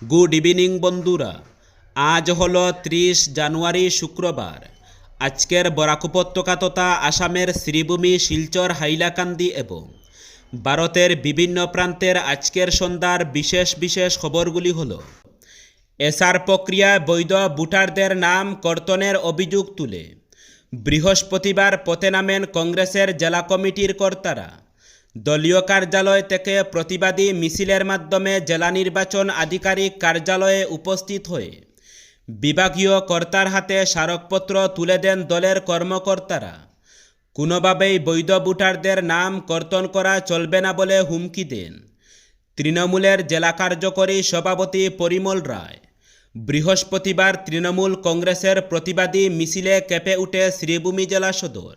Good evening বন্ধুরা। আজ হলো 30 জানুয়ারি শুক্রবার। আজকের বরাক উপত্যকা তথা আসামের শ্রীভূমি, শিলচর, হাইলাকান্দি এবং ভারতের বিভিন্ন প্রান্তের আজকের সন্ধ্যার বিশেষ বিশেষ খবরগুলি হল: এসআর প্রক্রিয়ায় বৈধ ভোটারদের নাম কর্তনের অভিযোগ তুলে বৃহস্পতিবার পথে নামেন কংগ্রেসের জেলা কমিটির কর্তারা। দলীয় কার্যালয় থেকে প্রতিবাদী মিছিলের মাধ্যমে জেলা নির্বাচন আধিকারিক কার্যালয়ে উপস্থিত হয়ে বিভাগীয় কর্তার হাতে স্মারকপত্র তুলে দেন দলের কর্মকর্তারা। কোনোভাবেই বৈধ ভোটারদের নাম কর্তন করা চলবে না বলে হুমকি দেন তৃণমূলের জেলা কার্যকরী সভাপতি পরিমল রায়। বৃহস্পতিবার তৃণমূল কংগ্রেসের প্রতিবাদী মিছিলে কেঁপে উঠে শ্রীভূমি জেলা সদর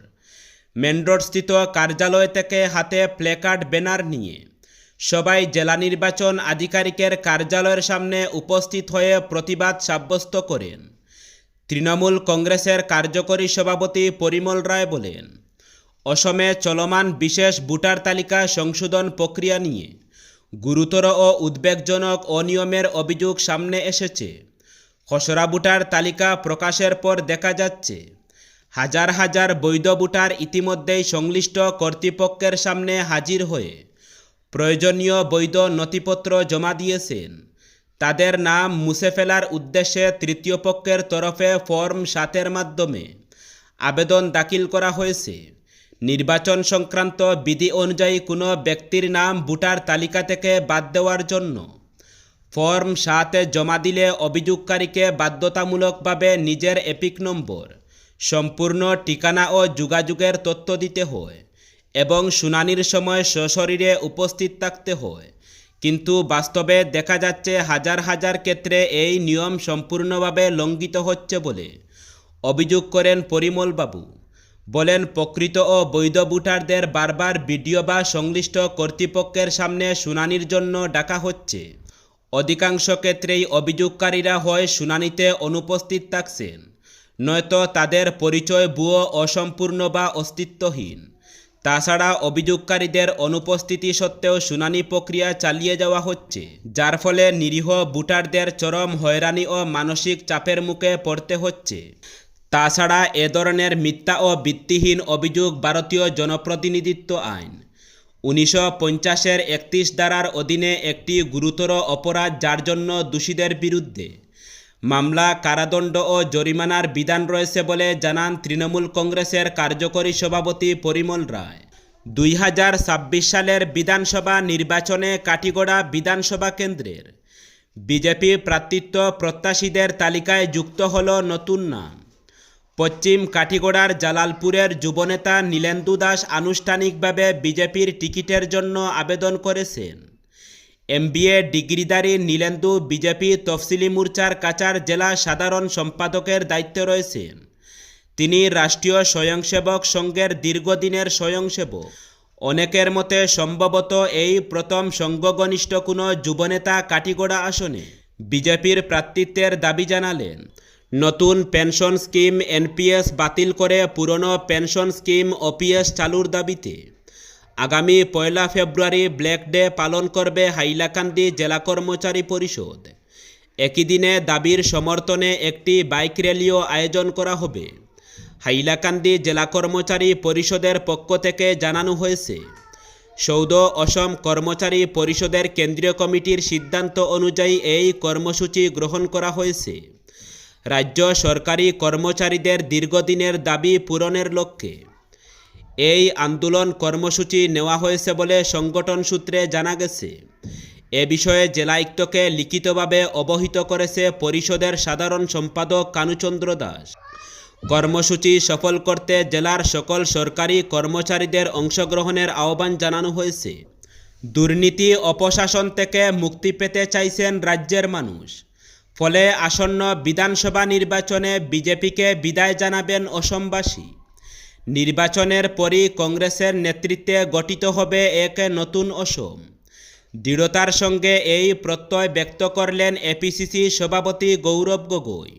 মেনরোডস্থিত কার্যালয় থেকে হাতে প্ল্যাকার্ড ব্যানার নিয়ে সবাই জেলা নির্বাচন আধিকারিকের কার্যালয়ের সামনে উপস্থিত হয়ে প্রতিবাদ সাব্যস্ত করেন। তৃণমূল কংগ্রেসের কার্যকরী সভাপতি পরিমল রায় বলেন, অসমে চলমান বিশেষ ভোটার তালিকা সংশোধন প্রক্রিয়া নিয়ে গুরুতর ও উদ্বেগজনক অনিয়মের অভিযোগ সামনে এসেছে। খসড়া ভোটার তালিকা প্রকাশের পর দেখা যাচ্ছে হাজার হাজার বৈধ ভোটার ইতিমধ্যেই সংশ্লিষ্ট কর্তৃপক্ষের সামনে হাজির হয়ে প্রয়োজনীয় বৈধ নথিপত্র জমা দিয়েছেন। তাদের নাম মুছে ফেলার উদ্দেশ্যে তৃতীয় পক্ষের তরফে ফর্ম 7-এর মাধ্যমে আবেদন দাখিল করা হয়েছে। নির্বাচন সংক্রান্ত বিধি অনুযায়ী কোনো ব্যক্তির নাম ভোটার তালিকা থেকে বাদ দেওয়ার জন্য ফর্ম 7-এ জমা দিলে অভিযোগকারীকে বাধ্যতামূলকভাবে নিজের এপিক নম্বর, সম্পূর্ণ ঠিকানা ও যোগাযোগের তথ্য দিতে হয় এবং শুনানির সময় সশরীরে উপস্থিত থাকতে হয়। কিন্তু বাস্তবে দেখা যাচ্ছে হাজার হাজার ক্ষেত্রে এই নিয়ম সম্পূর্ণভাবে লঙ্ঘিত হচ্ছে বলে অভিযোগ করেন পরিমল বাবু। বলেন, প্রকৃত ও বৈধ ভোটারদের বারবার বিডিও বা সংশ্লিষ্ট কর্তৃপক্ষের সামনে শুনানির জন্য ডাকা হচ্ছে। অধিকাংশ ক্ষেত্রেই অভিযোগকারীরা হয় শুনানিতে অনুপস্থিত থাকছেন, নয়তো তাদের পরিচয় ভুয়ো, অসম্পূর্ণ বা অস্তিত্বহীন। তাছাড়া অভিযোগকারীদের অনুপস্থিতি সত্ত্বেও শুনানি প্রক্রিয়া চালিয়ে যাওয়া হচ্ছে, যার ফলে নিরীহ ভোটারদের চরম হয়রানি ও মানসিক চাপের মুখে পড়তে হচ্ছে। তাছাড়া এ ধরনের মিথ্যা ও ভিত্তিহীন অভিযোগ ভারতীয় জনপ্রতিনিধিত্ব আইন 1950-এর 31 ধারার অধীনে একটি গুরুতর অপরাধ, যার জন্য দোষীদের বিরুদ্ধে মামলা, কারাদণ্ড ও জরিমানার বিধান রয়েছে বলে জানান তৃণমূল কংগ্রেসের কার্যকরী সভাপতি পরিমল রায়। 2026 সালের বিধানসভা নির্বাচনে কাটিগড়া বিধানসভা কেন্দ্রের বিজেপি প্রার্থিত্ব প্রত্যাশীদের তালিকায় যুক্ত হল নতুন নাম। পশ্চিম কাটিগড়ার জালালপুরের যুবনেতা নীলেন্দু দাস আনুষ্ঠানিকভাবে বিজেপির টিকিটের জন্য আবেদন করেছেন। MBA ডিগ্রিধারী নীলেন্দু বিজেপি তফসিলি মোর্চার কাছাড় জেলা সাধারণ সম্পাদকের দায়িত্বে রয়েছেন। তিনি রাষ্ট্রীয় স্বয়ংসেবক সংঘের দীর্ঘদিনের স্বয়ংসেবক। অনেকের মতে সম্ভবত এই প্রথম সংঘঘনিষ্ঠ কোনো যুবনেতা কাটিগড়া আসনে বিজেপির প্রার্থিত্বের দাবি জানালেন। নতুন পেনশন স্কিম NPS বাতিল করে পুরনো পেনশন স্কিম OPS চালুর দাবিতে আগামী 1 ফেব্রুয়ারি ব্ল্যাক ডে পালন করবে হাইলাকান্দি জেলা কর্মচারী পরিষদ। একই দিনে দাবির সমর্থনে একটি বাইক র্যালিও আয়োজন করা হবে। হাইলাকান্দি জেলা কর্মচারী পরিষদের পক্ষ থেকে জানানো হয়েছে, সৌদ অসম কর্মচারী পরিষদের কেন্দ্রীয় কমিটির সিদ্ধান্ত অনুযায়ী এই কর্মসূচি গ্রহণ করা হয়েছে। রাজ্য সরকারি কর্মচারীদের দীর্ঘদিনের দাবি পূরণের লক্ষ্যে এই আন্দোলন কর্মসূচি নেওয়া হয়েছে বলে সংগঠন সূত্রে জানা গেছে। এ বিষয়ে জেলায়ুক্তকে লিখিতভাবে অবহিত করেছে পরিষদের সাধারণ সম্পাদক কানুচন্দ্র দাস। কর্মসূচি সফল করতে জেলার সকল সরকারি কর্মচারীদের অংশগ্রহণের আহ্বান জানানো হয়েছে। দুর্নীতি, অপশাসন থেকে মুক্তি পেতে চাইছেন রাজ্যের মানুষ। ফলে আসন্ন বিধানসভা নির্বাচনে বিজেপিকে বিদায় জানাবেন অসমবাসী। নির্বাচনের পরই কংগ্রেসের নেতৃত্বে গঠিত হবে এক নতুন অসম। দৃঢ়তার সঙ্গে এই প্রত্যয় ব্যক্ত করলেন APCC সভাপতি গৌরব গগৈ।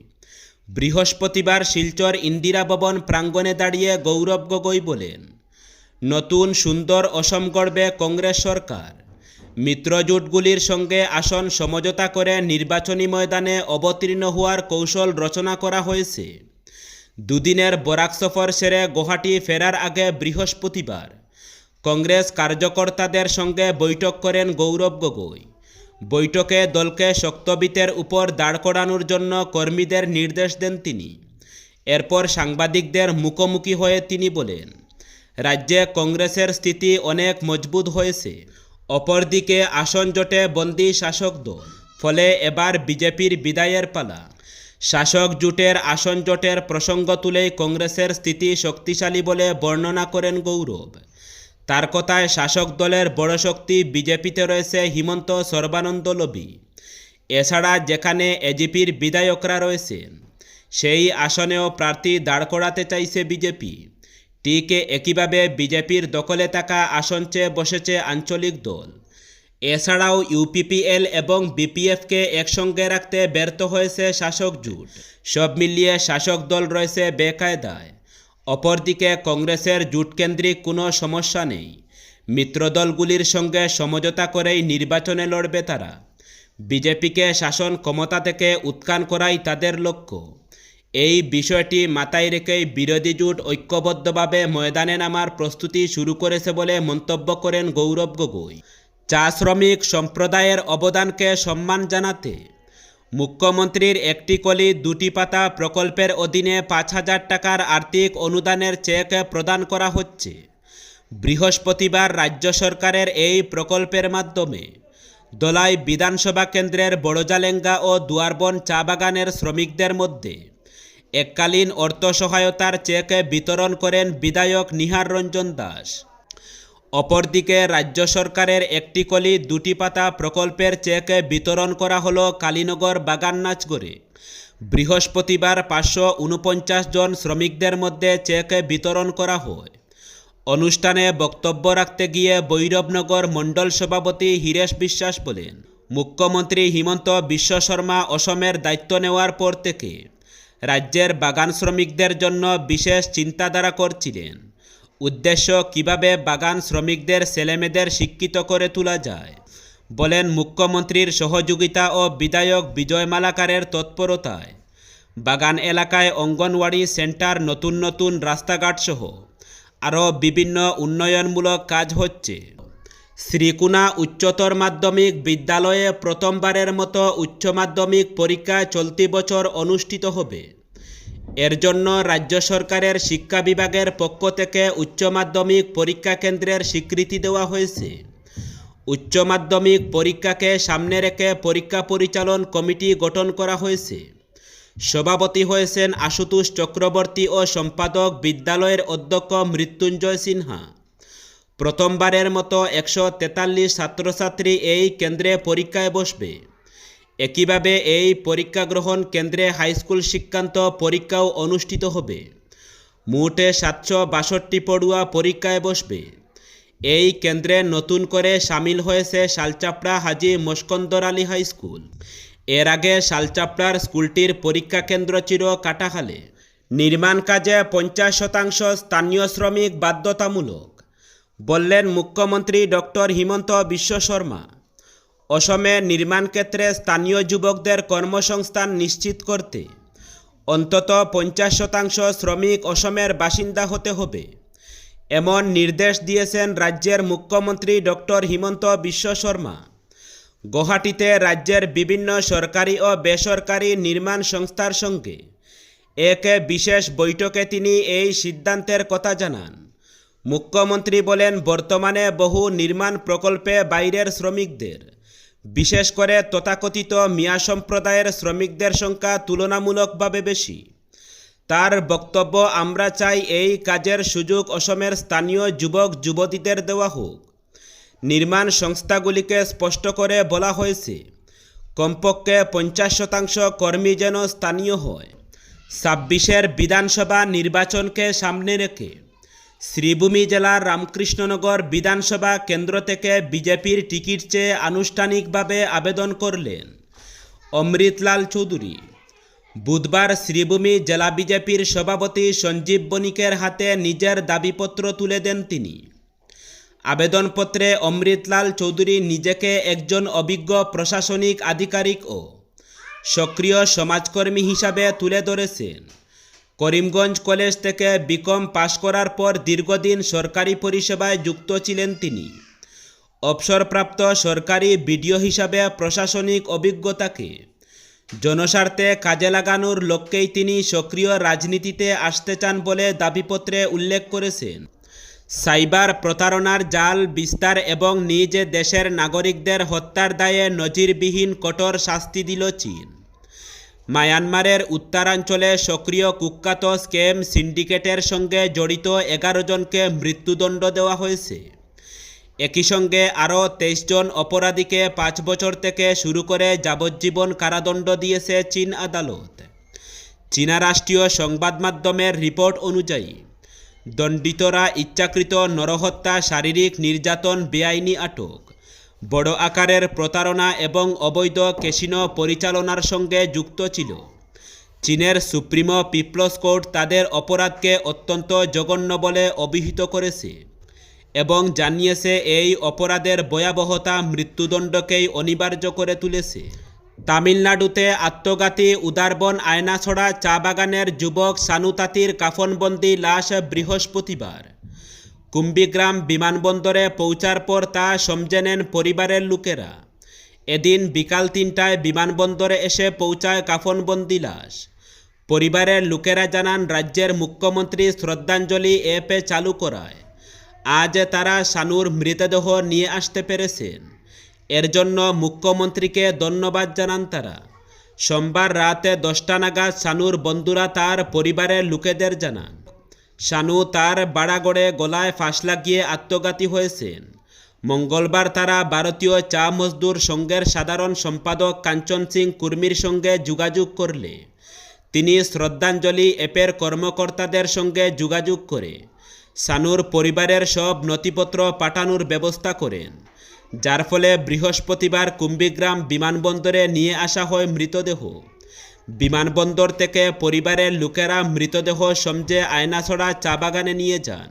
বৃহস্পতিবার শিলচর ইন্দিরা ভবন প্রাঙ্গণে দাঁড়িয়ে গৌরব গগৈ বলেন, নতুন সুন্দর অসম গড়বে কংগ্রেস সরকার। মিত্রজোটগুলির সঙ্গে আসন সমঝোতা করে নির্বাচনী ময়দানে অবতীর্ণ হওয়ার কৌশল রচনা করা হয়েছে। দুদিনের বরাক সফর সেরে গুয়াহাটি ফেরার আগে বৃহস্পতিবার কংগ্রেস কার্যকর্তাদের সঙ্গে বৈঠক করেন গৌরব গগৈ। বৈঠকে দলকে শক্তবিতের উপর দাঁড় করানোর জন্য কর্মীদের নির্দেশ দেন তিনি। এরপর সাংবাদিকদের মুখোমুখি হয়ে তিনি বলেন, রাজ্যে কংগ্রেসের স্থিতি অনেক মজবুত হয়েছে। অপরদিকে আসন জোটে বন্দী শাসক দল, ফলে এবার বিজেপির বিদায়ের পালা। শাসক জোটের আসন জোটের প্রসঙ্গ তুলেই কংগ্রেসের স্থিতি শক্তিশালী বলে বর্ণনা করেন গৌরব। তার কথায় শাসক দলের বড় শক্তি বিজেপিতে রয়েছে হিমন্ত সর্বানন্দ লবি। এছাড়া যেখানে এজিপির বিধায়করা রয়েছেন সেই আসনেও প্রার্থী দাঁড় করাতে চাইছে বিজেপি। ঠিক একইভাবে বিজেপির দখলে থাকা আসন চেয়ে বসেছে আঞ্চলিক দল। এছাড়াও ইউপিপিএল এবং বিপিএফকে একসঙ্গে রাখতে ব্যর্থ হয়েছে শাসক জোট। সব মিলিয়ে শাসক দল রয়েছে বেকায়দায়। অপরদিকে কংগ্রেসের জোটকেন্দ্রিক কোনো সমস্যা নেই। মিত্রদলগুলির সঙ্গে সমঝোতা করেই নির্বাচনে লড়বে তারা। বিজেপিকে শাসন ক্ষমতা থেকে উৎখান করাই তাদের লক্ষ্য। এই বিষয়টি মাথায় রেখেই বিরোধী জোট ঐক্যবদ্ধভাবে ময়দানে নামার প্রস্তুতি শুরু করেছে বলে মন্তব্য করেন গৌরব গগৈ। চা শ্রমিক সম্প্রদায়ের অবদানকে সম্মান জানাতে মুখ্যমন্ত্রীর একটি কলি দুটি পাতা প্রকল্পের অধীনে 5,000 টাকার আর্থিক অনুদানের চেক প্রদান করা হচ্ছে। বৃহস্পতিবার রাজ্য সরকারের এই প্রকল্পের মাধ্যমে দলাই বিধানসভা কেন্দ্রের বড়জালেঙ্গা ও দুয়ারবন চা বাগানের শ্রমিকদের মধ্যে এককালীন অর্থ সহায়তার চেক বিতরণ করেন বিধায়ক নিহার রঞ্জন দাস। অপরদিকে রাজ্য সরকারের একটি কলি দুটি পাতা প্রকল্পের চেক বিতরণ করা হলো কালীনগর বাগান নাচগড়ে। বৃহস্পতিবার 549 জন শ্রমিকদের মধ্যে চেক বিতরণ করা হয়। অনুষ্ঠানে বক্তব্য রাখতে গিয়ে বৈরবনগর মণ্ডল সভাপতি হীরেশ বিশ্বাস বলেন, মুখ্যমন্ত্রী হিমন্ত বিশ্ব শর্মা অসমের দায়িত্ব নেওয়ার পর থেকে রাজ্যের বাগান শ্রমিকদের জন্য বিশেষ চিন্তাধারা করছিলেন। উদ্দেশ্য কিভাবে বাগান শ্রমিকদের ছেলেমেয়েদের শিক্ষিত করে তোলা যায়। বলেন, মুখ্যমন্ত্রীর সহযোগিতা ও বিধায়ক বিজয় মালাকারের তৎপরতায় বাগান এলাকায় অঙ্গনওয়াড়ি সেন্টার, নতুন নতুন রাস্তাঘাট সহ আরও বিভিন্ন উন্নয়নমূলক কাজ হচ্ছে। শ্রীকুনা উচ্চতর মাধ্যমিক বিদ্যালয়ে প্রথমবারের মতো উচ্চ মাধ্যমিক পরীক্ষা চলতি বছর অনুষ্ঠিত হবে। এর জন্য রাজ্য সরকারের শিক্ষা বিভাগের পক্ষ থেকে উচ্চ মাধ্যমিক পরীক্ষা কেন্দ্রের স্বীকৃতি দেওয়া হয়েছে। উচ্চ মাধ্যমিক পরীক্ষাকে সামনে রেখে পরীক্ষা পরিচালন কমিটি গঠন করা হয়েছে। সভাপতি হয়েছেন আশুতোষ চক্রবর্তী ও সম্পাদক বিদ্যালয়ের অধ্যক্ষ মৃত্যুঞ্জয় সিনহা। প্রথমবারের মতো 143 ছাত্রছাত্রী এই কেন্দ্রে পরীক্ষায় বসবে। একইভাবে এই পরীক্ষা গ্রহণ কেন্দ্রে হাইস্কুল শিক্ষান্ত পরীক্ষাও অনুষ্ঠিত হবে। মোটে 762 পড়ুয়া পরীক্ষায় বসবে। এই কেন্দ্রে নতুন করে সামিল হয়েছে শালচাপড়া হাজী মস্কন্দর আলী হাই স্কুল। এর আগে শালচাপড়ার স্কুলটির পরীক্ষা কেন্দ্র ছিল কাটাখালে। নির্মাণ কাজে 50% স্থানীয় শ্রমিক বাধ্যতামূলক, বললেন মুখ্যমন্ত্রী ডক্টর হিমন্ত বিশ্ব শর্মা। অসমে নির্মাণ ক্ষেত্রে স্থানীয় যুবকদের কর্মসংস্থান নিশ্চিত করতে অন্তত 50% শ্রমিক অসমের বাসিন্দা হতে হবে, এমন নির্দেশ দিয়েছেন রাজ্যের মুখ্যমন্ত্রী ডক্টর হিমন্ত বিশ্ব শর্মা। গুয়াহাটিতে রাজ্যের বিভিন্ন সরকারি ও বেসরকারি নির্মাণ সংস্থার সঙ্গে এক বিশেষ বৈঠকে তিনি এই সিদ্ধান্তের কথা জানান। মুখ্যমন্ত্রী বলেন, বর্তমানে বহু নির্মাণ প্রকল্পে বাইরের শ্রমিকদের, বিশেষ করে তথাকথিত মিয়া সম্প্রদায়ের শ্রমিকদের সংখ্যা তুলনামূলকভাবে বেশি। তার বক্তব্য, আমরা চাই এই কাজের সুযোগ অসমের স্থানীয় যুবক যুবতীদের দেওয়া হোক। নির্মাণ সংস্থাগুলিকে স্পষ্ট করে বলা হয়েছে কমপক্ষে 50% কর্মী যেন স্থানীয় হয়। 26 বিধানসভা নির্বাচনকে সামনে রেখে শ্রীভূমি জেলার রামকৃষ্ণনগর বিধানসভা কেন্দ্র থেকে বিজেপির টিকিট চেয়ে আনুষ্ঠানিকভাবে আবেদন করলেন অমৃতলাল চৌধুরী। বুধবার শ্রীভূমি জেলা বিজেপির সভাপতি সঞ্জীব বণিকের হাতে নিজের দাবিপত্র তুলে দেন তিনি। আবেদনপত্রে অমৃতলাল চৌধুরী নিজেকে একজন অভিজ্ঞ প্রশাসনিক আধিকারিক ও সক্রিয় সমাজকর্মী হিসাবে তুলে ধরেছেন। করিমগঞ্জ কলেজ থেকে বিকম পাশ করার পর দীর্ঘদিন সরকারি পরিষেবায় যুক্ত ছিলেন তিনি। অবসরপ্রাপ্ত সরকারি বিডিও হিসাবে প্রশাসনিক অভিজ্ঞতাকে জনস্বার্থে কাজে লাগানোর লক্ষ্যেই তিনি সক্রিয় রাজনীতিতে আসতে চান বলে দাবিপত্রে উল্লেখ করেছেন। সাইবার প্রতারণার জাল বিস্তার এবং নিজ দেশের নাগরিকদের হত্যার দায়ে নজিরবিহীন কঠোর শাস্তি দিল চীন। মায়ানমারের উত্তরাঞ্চলে সক্রিয় কুখ্যাত স্ক্যাম সিন্ডিকেটের সঙ্গে জড়িত 11 জনকে মৃত্যুদণ্ড দেওয়া হয়েছে। একই সঙ্গে আরও 23 জন অপরাধীকে 5 বছর থেকে শুরু করে যাবজ্জীবন কারাদণ্ড দিয়েছে চীন আদালত। চীনা রাষ্ট্রীয় সংবাদ মাধ্যমের রিপোর্ট অনুযায়ী দণ্ডিতরা ইচ্ছাকৃত নরহত্যা, শারীরিক নির্যাতন, বেআইনি আটক, বড় আকারের প্রতারণা এবং অবৈধ ক্যাসিনো পরিচালনার সঙ্গে যুক্ত ছিল। চীনের সুপ্রিমো পিপলস কোর্ট তাদের অপরাধকে অত্যন্ত জঘন্য বলে অভিহিত করেছে এবং জানিয়েছে এই অপরাধের ভয়াবহতা মৃত্যুদণ্ডকেই অনিবার্য করে তুলেছে। তামিলনাড়ুতে আত্মঘাতী উদারবন আয়নাছড়া চা বাগানের যুবক সানু তাঁতির কাফনবন্দি লাশ বৃহস্পতিবার কুম্বিগ্রাম বিমানবন্দরে পৌঁছার পর তা সমঝে নেন পরিবারের লোকেরা। এদিন বিকাল 3টায় বিমানবন্দরে এসে পৌঁছায় কাফনবন্দি লাশ। পরিবারের লোকেরা জানান, রাজ্যের মুখ্যমন্ত্রী শ্রদ্ধাঞ্জলি অ্যাপ চালু করায় আজ তারা সানুর মৃতদেহ নিয়ে আসতে পেরেছেন। এর জন্য মুখ্যমন্ত্রীকে ধন্যবাদ জানান তারা। সোমবার রাতে 10টা নাগাদ সানুর বন্ধুরা তার পরিবারের লোকেদের জানান, সানু তার বাড়াগড়ে গলায় ফাঁস লাগিয়ে আত্মঘাতী হয়েছেন। মঙ্গলবার তারা ভারতীয় চা মজদুর সংঘের সাধারণ সম্পাদক কাঞ্চন সিং কুর্মির সঙ্গে যোগাযোগ করলে তিনি শ্রদ্ধাঞ্জলি অ্যাপের কর্মকর্তাদের সঙ্গে যোগাযোগ করে সানুর পরিবারের সব নথিপত্র পাঠানোর ব্যবস্থা করেন, যার ফলে বৃহস্পতিবার কুম্বিগ্রাম বিমানবন্দরে নিয়ে আসা হয় মৃতদেহ। বিমানবন্দর থেকে পরিবারের লোকেরা মৃতদেহ সমঝে আয়নাছড়া চা বাগানে নিয়ে যান।